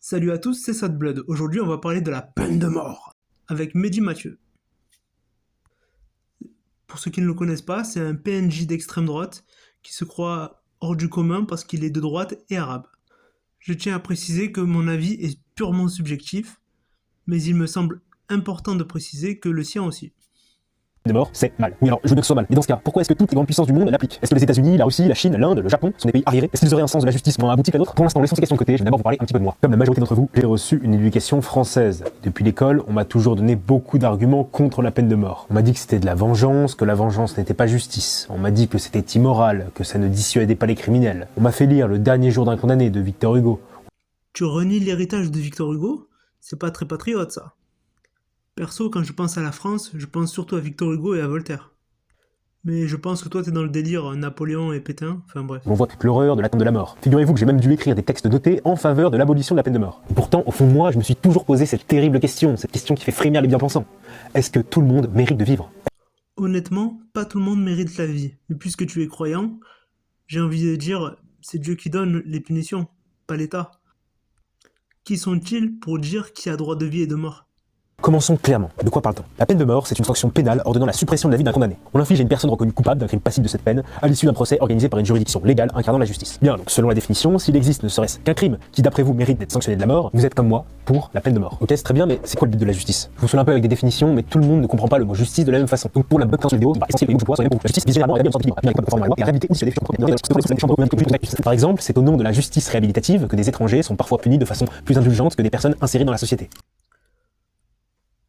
Salut à tous, c'est Sad Blood. Aujourd'hui, on va parler de la peine de mort avec Mehdi Mathieu. Pour ceux qui ne le connaissent pas, c'est un PNJ d'extrême droite qui se croit hors du commun parce qu'il est de droite et arabe. Je tiens à préciser que mon avis est purement subjectif, mais il me semble important de préciser que le sien aussi. De mort, c'est mal. Oui, alors je veux bien que ce soit mal. Mais dans ce cas, pourquoi est-ce que toutes les grandes puissances du monde l'appliquent? Est-ce que les États-Unis, la Russie, la Chine, l'Inde, le Japon sont des pays arriérés? Est-ce qu'ils auraient un sens de la justice moins abouti que la nôtre? Pour l'instant, laissons ces questions de côté, je vais d'abord vous parler un petit peu de moi. Comme la majorité d'entre vous, j'ai reçu une éducation française. Depuis l'école, on m'a toujours donné beaucoup d'arguments contre la peine de mort. On m'a dit que c'était de la vengeance, que la vengeance n'était pas justice. On m'a dit que c'était immoral, que ça ne dissuadait pas les criminels. On m'a fait lire Le dernier jour d'un condamné de Victor Hugo. Tu renies l'héritage de Victor Hugo? C'est pas très patriote ça. Perso, quand je pense à la France, je pense surtout à Victor Hugo et à Voltaire. Mais je pense que toi t'es dans le délire Napoléon et Pétain, enfin bref. On voit toute l'horreur de l'attente de la mort. Figurez-vous que j'ai même dû écrire des textes notés en faveur de l'abolition de la peine de mort. Et pourtant, au fond de moi, je me suis toujours posé cette terrible question, cette question qui fait frémir les bien-pensants. Est-ce que tout le monde mérite de vivre? Honnêtement, pas tout le monde mérite la vie. Mais puisque tu es croyant, j'ai envie de dire, c'est Dieu qui donne les punitions, pas l'État. Qui sont-ils pour dire qui a droit de vie et de mort? Commençons clairement. De quoi parle-t-on? La peine de mort, c'est une sanction pénale ordonnant la suppression de la vie d'un condamné. On l'inflige à une personne reconnue coupable d'un crime passible de cette peine à l'issue d'un procès organisé par une juridiction légale incarnant la justice. Bien, donc selon la définition, s'il existe ne serait-ce qu'un crime qui d'après vous mérite d'être sanctionné de la mort, vous êtes comme moi pour la peine de mort. Ok, c'est très bien, mais c'est quoi le but de la justice? Je vous saoule un peu avec des définitions, mais tout le monde ne comprend pas le mot justice de la même façon. Donc pour la bonne création de vidéo, il paraît essentiel que je pourrais la justice vise généralement à établir une sorte d'équilibre avec la loi et la réhabiliter ou se défier. Par exemple, c'est au nom de la justice réhabilitative que des étrangers sont parfois punis de façon plus indulgente que des personnes insérées dans la société.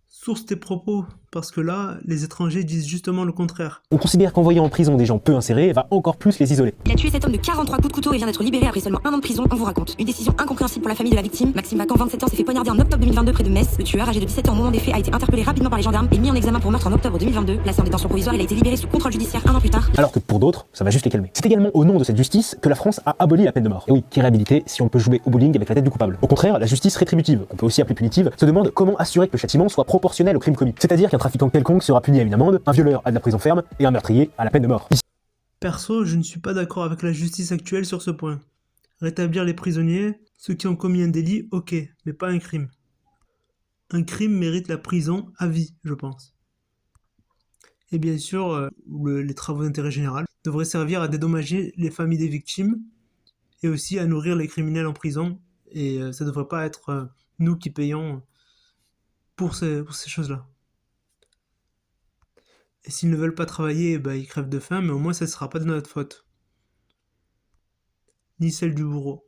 Source tes propos, parce que là, les étrangers disent justement le contraire. On considère qu'envoyer en prison des gens peu insérés va encore plus les isoler. Il a tué cet homme de 43 coups de couteau et vient d'être libéré après seulement 1 an de prison, on vous raconte. Une décision incompréhensible pour la famille de la victime. Maxime Vacan, 27 ans, s'est fait poignarder en octobre 2022 près de Metz. Le tueur, âgé de 17 ans au moment des faits, a été interpellé rapidement par les gendarmes et mis en examen pour meurtre en octobre 2022. Placé en détention provisoire, il a été libéré sous contrôle judiciaire 1 an plus tard. Alors que pour d'autres, ça va juste les calmer. C'est également au nom de cette justice que la France a aboli la peine de mort. Et oui, qui est réhabilité si on peut jouer au bowling avec la tête du coupable. Au contraire, la justice rétributive, qu'on peut aussi appeler punitive, se demande comment assurer que le châtiment soit proportionnel au crime commis. C'est-à-dire qu'un trafiquant quelconque sera puni à une amende, un violeur à de la prison ferme et un meurtrier à la peine de mort. Perso, je ne suis pas d'accord avec la justice actuelle sur ce point. Rétablir les prisonniers, ceux qui ont commis un délit, ok, mais pas un crime. Un crime mérite la prison à vie, je pense. Et bien sûr, les travaux d'intérêt général devraient servir à dédommager les familles des victimes et aussi à nourrir les criminels en prison. Et ça ne devrait pas être nous qui payons pour ces choses-là. Et s'ils ne veulent pas travailler, bah, ils crèvent de faim, mais au moins ça ne sera pas de notre faute. Ni celle du bourreau.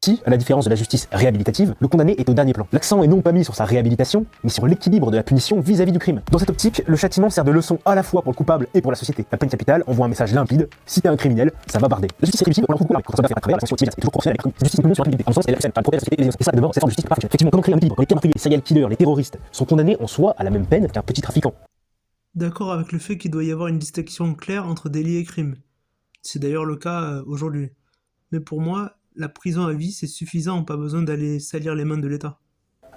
Ici, à la différence de la justice réhabilitative, le condamné est au dernier plan. L'accent est non pas mis sur sa réhabilitation, mais sur l'équilibre de la punition vis-à-vis du crime. Dans cette optique, le châtiment sert de leçon à la fois pour le coupable et pour la société. La peine capitale envoie un message limpide: si t'es un criminel, ça va barder. La justice rétributive, on la retrouve beaucoup quand ça va faire à travers la sanction immédiate, c'est toujours proportionnel avec la justice non sur rapidité, en sens et la scène, protéger la société et les innocents. Et ça, de mort, c'est forme de justice pas fonctionne. Effectivement, comment créer un équilibre quand les meurtriers, les serial killers, les terroristes sont condamnés en soi à la même peine qu'un petit trafiquant? D'accord avec le fait qu'il doit y avoir une distinction claire entre délit et crime. C'est d'ailleurs le cas aujourd'hui. Mais pour moi, la prison à vie, c'est suffisant, pas besoin d'aller salir les mains de l'État.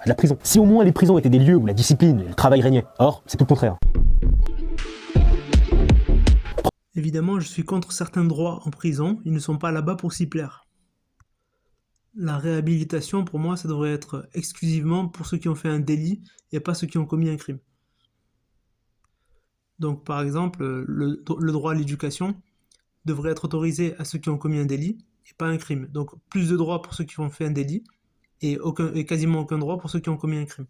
La prison. Si au moins les prisons étaient des lieux où la discipline et le travail régnaient. Or, c'est tout le contraire. Évidemment, je suis contre certains droits en prison, ils ne sont pas là-bas pour s'y plaire. La réhabilitation, pour moi, ça devrait être exclusivement pour ceux qui ont fait un délit et pas ceux qui ont commis un crime. Donc, par exemple, le droit à l'éducation devrait être autorisé à ceux qui ont commis un délit et pas un crime. Donc, plus de droits pour ceux qui ont fait un délit et quasiment aucun droit pour ceux qui ont commis un crime.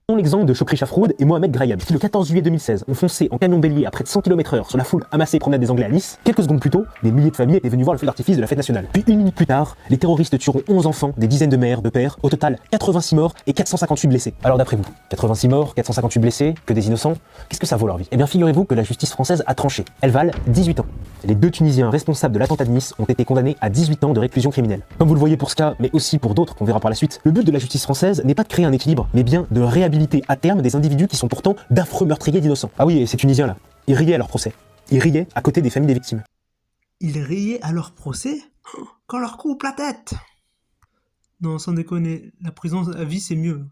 Prenons l'exemple de Chokri Chafroud et Mohamed Graham, qui le 14 juillet 2016 ont foncé en camion bélier à près de 100 km/h sur la foule amassée promenade des Anglais à Nice. Quelques secondes plus tôt, des milliers de familles étaient venues voir le feu d'artifice de la fête nationale. Puis une minute plus tard, les terroristes tueront 11 enfants, des dizaines de mères, de pères, au total 86 morts et 458 blessés. Alors d'après vous, 86 morts, 458 blessés, que des innocents, qu'est-ce que ça vaut leur vie? Eh bien figurez-vous que la justice française a tranché. Elles valent 18 ans. Les 2 Tunisiens responsables de l'attentat de Nice ont été condamnés à 18 ans de réclusion criminelle. Comme vous le voyez pour ce cas, mais aussi pour d'autres qu'on verra par la suite, le but de la justice française n'est pas de créer un équilibre, mais bien de réhabiliter à terme des individus qui sont pourtant d'affreux meurtriers d'innocents. Ah oui, et ces Tunisiens là, ils riaient à leur procès. Ils riaient à côté des familles des victimes. Ils riaient à leur procès quand leur coupe la tête. Non, sans déconner, la prison à vie c'est mieux.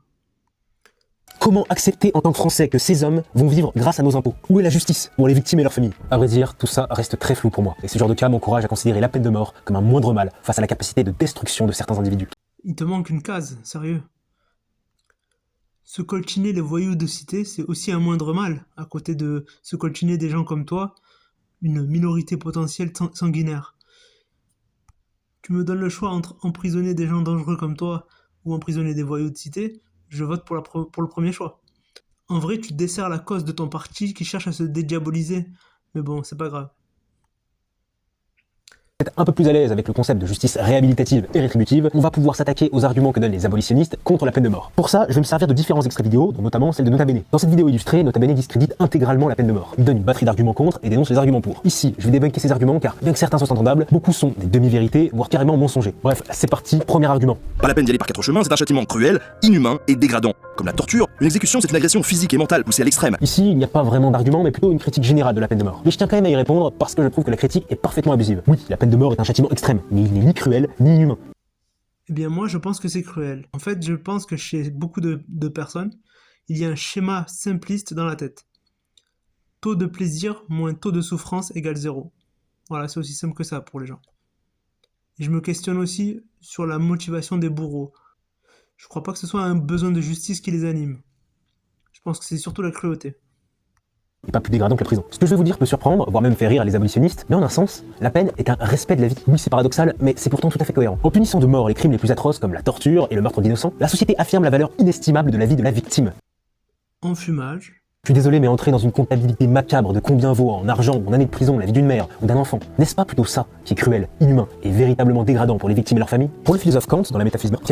Comment accepter en tant que Français que ces hommes vont vivre grâce à nos impôts? Où est la justice pour les victimes et leurs familles? À vrai dire, tout ça reste très flou pour moi. Et ce genre de cas m'encourage à considérer la peine de mort comme un moindre mal face à la capacité de destruction de certains individus. Il te manque une case, sérieux. Se coltiner les voyous de cité, c'est aussi un moindre mal, à côté de se coltiner des gens comme toi, une minorité potentielle sanguinaire. Tu me donnes le choix entre emprisonner des gens dangereux comme toi ou emprisonner des voyous de cité, je vote pour le premier choix. En vrai, tu desserres la cause de ton parti qui cherche à se dédiaboliser, mais bon, c'est pas grave. Être un peu plus à l'aise avec le concept de justice réhabilitative et rétributive, on va pouvoir s'attaquer aux arguments que donnent les abolitionnistes contre la peine de mort. Pour ça, je vais me servir de différents extraits vidéo, dont notamment celle de Nota Bene. Dans cette vidéo illustrée, Nota Bene discrédite intégralement la peine de mort. Il donne une batterie d'arguments contre et dénonce les arguments pour. Ici, je vais débunker ces arguments car, bien que certains soient entendables, beaucoup sont des demi-vérités, voire carrément mensongers. Bref, c'est parti, premier argument. Pas la peine d'y aller par quatre chemins, c'est un châtiment cruel, inhumain et dégradant. Comme la torture, une exécution c'est une agression physique et mentale poussée à l'extrême. Ici, il n'y a pas vraiment d'argument, mais plutôt une critique générale de la peine de mort. Mais je tiens quand même à y répondre parce que je trouve que la critique est parfaitement abusive. Oui, la peine de mort est un châtiment extrême, mais il n'est ni cruel, ni inhumain. Eh bien moi, je pense que c'est cruel. En fait, je pense que chez beaucoup de personnes, il y a un schéma simpliste dans la tête. Taux de plaisir moins taux de souffrance égale 0. Voilà, c'est aussi simple que ça pour les gens. Et je me questionne aussi sur la motivation des bourreaux. Je crois pas que ce soit un besoin de justice qui les anime. Je pense que c'est surtout la cruauté. Et pas plus dégradant que la prison. Ce que je vais vous dire peut surprendre, voire même faire rire les abolitionnistes, mais en un sens, la peine est un respect de la vie. Oui, c'est paradoxal, mais c'est pourtant tout à fait cohérent. En punissant de mort les crimes les plus atroces comme la torture et le meurtre d'innocents, la société affirme la valeur inestimable de la vie de la victime. Enfumage. Je suis désolé, mais entrer dans une comptabilité macabre de combien vaut en argent, en années de prison, la vie d'une mère ou d'un enfant, n'est-ce pas plutôt ça qui est cruel, inhumain et véritablement dégradant pour les victimes et leurs familles? Pour le philosophe Kant, dans la métaphysique, pour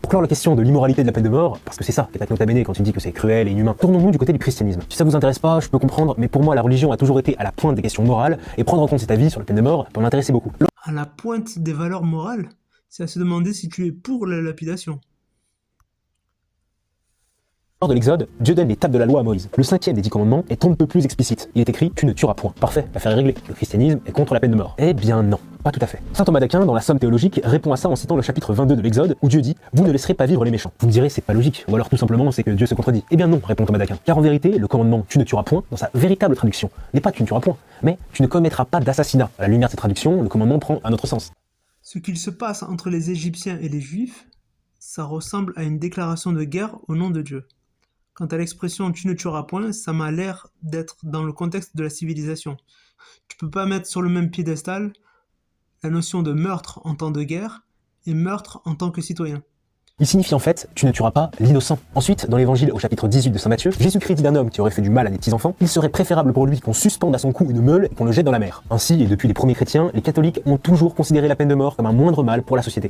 clore la question de l'immoralité de la peine de mort, parce que c'est ça qui est Nota Bene quand il dit que c'est cruel et inhumain, tournons-nous du côté du christianisme. Si ça vous intéresse pas, je peux comprendre, mais pour moi la religion a toujours été à la pointe des questions morales, et prendre en compte cet avis sur la peine de mort peut m'intéresser beaucoup. À la pointe des valeurs morales, c'est à se demander si tu es pour la lapidation. Lors de l'Exode, Dieu donne les tables de la loi à Moïse. Le 5e des 10 commandements est on ne peut plus explicite. Il est écrit « Tu ne tueras point ». Parfait, l'affaire est réglée. Le christianisme est contre la peine de mort. Eh bien non, pas tout à fait. Saint Thomas d'Aquin, dans la Somme théologique, répond à ça en citant le chapitre 22 de l'Exode, où Dieu dit « Vous ne laisserez pas vivre les méchants ». Vous me direz, c'est pas logique, ou alors tout simplement c'est que Dieu se contredit. Eh bien non, répond Thomas d'Aquin. Car en vérité, le commandement « Tu ne tueras point », dans sa véritable traduction, n'est pas « Tu ne tueras point », mais « Tu ne commettras pas d'assassinat ». À la lumière de cette traduction, le commandement prend un autre sens. Ce qu'il se passe entre les Égyptiens et les Juifs, ça ressemble à une déclaration de guerre au nom de Dieu. Quant à l'expression « tu ne tueras point », ça m'a l'air d'être dans le contexte de la civilisation. Tu peux pas mettre sur le même piédestal la notion de meurtre en temps de guerre et meurtre en tant que citoyen. Il signifie en fait « tu ne tueras pas l'innocent ». Ensuite, dans l'évangile au chapitre 18 de saint Matthieu, Jésus-Christ dit d'un homme qui aurait fait du mal à des petits-enfants, il serait préférable pour lui qu'on suspende à son cou une meule et qu'on le jette dans la mer. Ainsi, et depuis les premiers chrétiens, les catholiques ont toujours considéré la peine de mort comme un moindre mal pour la société.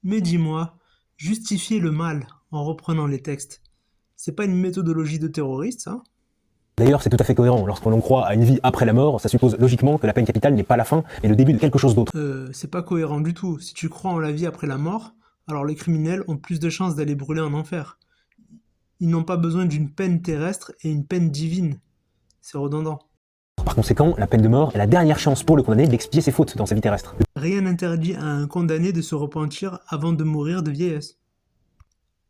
Mais dis-moi, justifier le mal en reprenant les textes, c'est pas une méthodologie de terroriste, ça? D'ailleurs, c'est tout à fait cohérent. Lorsqu'on l'on croit à une vie après la mort, ça suppose logiquement que la peine capitale n'est pas la fin, mais le début de quelque chose d'autre. C'est pas cohérent du tout. Si tu crois en la vie après la mort, alors les criminels ont plus de chances d'aller brûler en enfer. Ils n'ont pas besoin d'une peine terrestre et une peine divine. C'est redondant. Par conséquent, la peine de mort est la dernière chance pour le condamné d'expier ses fautes dans sa vie terrestre. Rien n'interdit à un condamné de se repentir avant de mourir de vieillesse.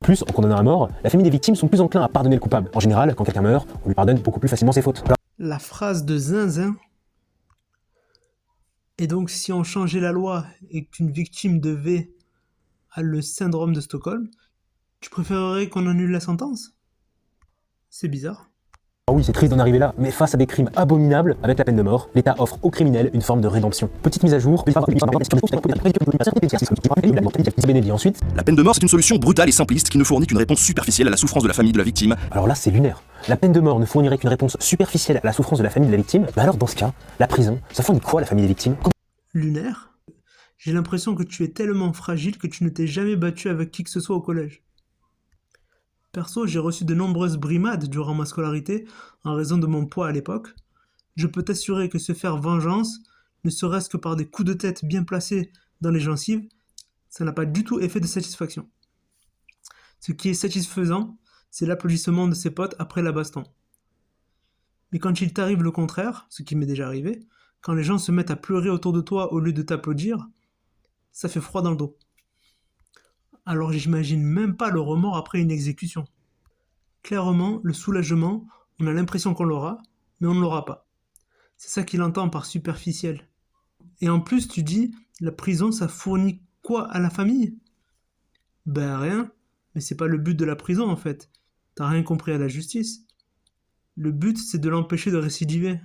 Plus, en condamnant à mort, la famille des victimes sont plus enclins à pardonner le coupable. En général, quand quelqu'un meurt, on lui pardonne beaucoup plus facilement ses fautes. La phrase de Zinzin. Et donc, si on changeait la loi et qu'une victime devait à le syndrome de Stockholm, tu préférerais qu'on annule la sentence? C'est bizarre. Ah oui, c'est triste d'en arriver là, mais face à des crimes abominables, avec la peine de mort, l'État offre aux criminels une forme de rédemption. Petite mise à jour. Ensuite. La peine de mort c'est une solution brutale et simpliste qui ne fournit qu'une réponse superficielle à la souffrance de la famille de la victime. Alors là, c'est lunaire. La peine de mort ne fournirait qu'une réponse superficielle à la souffrance de la famille de la victime, mais alors dans ce cas, la prison, ça fournit quoi à la famille des victimes? Lunaire? J'ai l'impression que tu es tellement fragile que tu ne t'es jamais battu avec qui que ce soit au collège. Perso, j'ai reçu de nombreuses brimades durant ma scolarité en raison de mon poids à l'époque. Je peux t'assurer que se faire vengeance, ne serait-ce que par des coups de tête bien placés dans les gencives, ça n'a pas du tout effet de satisfaction. Ce qui est satisfaisant, c'est l'applaudissement de ses potes après la baston. Mais quand il t'arrive le contraire, ce qui m'est déjà arrivé, quand les gens se mettent à pleurer autour de toi au lieu de t'applaudir, ça fait froid dans le dos. Alors j'imagine même pas le remords après une exécution. Clairement, le soulagement, on a l'impression qu'on l'aura, mais on ne l'aura pas. C'est ça qu'il entend par superficiel. Et en plus, tu dis, la prison, ça fournit quoi à la famille? Ben rien, mais c'est pas le but de la prison en fait. T'as rien compris à la justice. Le but, c'est de l'empêcher de récidiver.